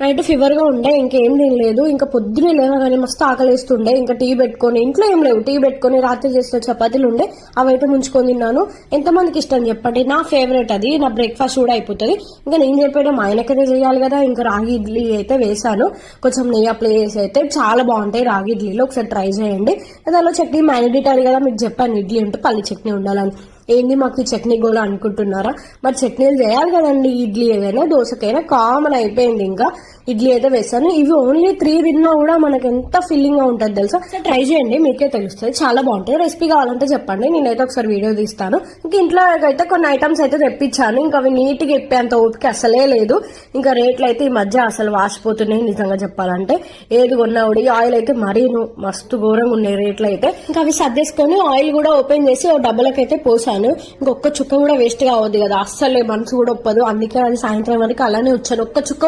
Night fever గా ఉండే, ఇంకేం తినలేదు. ఇంకా పొద్దునే లేవగానే మస్తు ఆకలిస్తుండే. ఇంకా టీ పెట్టుకొని, ఇంట్లో ఏం లేవు, టీ పెట్టుకొని రాత్రి చేసిన చపాతీలు ఉండే, అవైతే ముంచుకొని తిన్నాను. ఎంతమందికి ఇష్టం చెప్పండి, నా ఫేవరెట్ అది. నా బ్రేక్ఫాస్ట్ కూడా అయిపోతుంది. ఇంకా నేను చెప్పాను మా ఆయనకైతే చేయాలి కదా. ఇంకా రాగి ఇడ్లీ అయితే వేసాను, కొంచెం నెయ్యి అప్లై చేసి. అయితే చాలా బాగుంటాయి రాగి ఇడ్లీలో, ఒకసారి ట్రై చేయండి. దానిలో చట్నీ మ్యాండేటరీ కదా, మీకు చెప్పాను ఇడ్లీ ఉంటే పల్లి చట్నీ ఉండాలని. ఏంది మాకు చట్నీ గోళ అనుకుంటున్నారా, మరి చట్నీలు చేయాలి కదండి. ఇడ్లీ ఏదైనా దోశకైనా కామన్ అయిపోయింది. ఇంకా ఇడ్లీ అయితే వేస్తాను. ఇవి ఓన్లీ 3 తిన్నా కూడా మనకు ఎంత ఫీలింగ్ గా ఉంటుంది తెలుసా. ట్రై చేయండి, మీకే తెలుస్తుంది, చాలా బాగుంటుంది. రెసిపీ కావాలంటే చెప్పండి, నేనైతే ఒకసారి వీడియో తీస్తాను. ఇంకా ఇంట్లో అయితే కొన్ని ఐటమ్స్ అయితే తెప్పించాను. ఇంకా అవి నీట్ గా చెప్పేంత ఓపిక అసలే లేదు. ఇంకా రేట్లు అయితే ఈ మధ్య అసలు వాసిపోతున్నాయి నిజంగా చెప్పాలంటే. ఏది కొన్నా కూడా ఆయిల్ అయితే మరీ మస్తు ఘోరంగా ఉన్నాయి రేట్లు అయితే. ఇంకా అవి సర్దేసుకొని ఆయిల్ కూడా ఓపెన్ చేసి ఓ డబ్బులకైతే పోసాను. ఇంకొక చుక్క కూడా వేస్ట్ కావద్దు కదా, అస్సలే మనసు కూడా ఒప్పదు. అందుకే అది సాయంత్రం వరకు అలానే వచ్చాను. ఒక్క చుక్క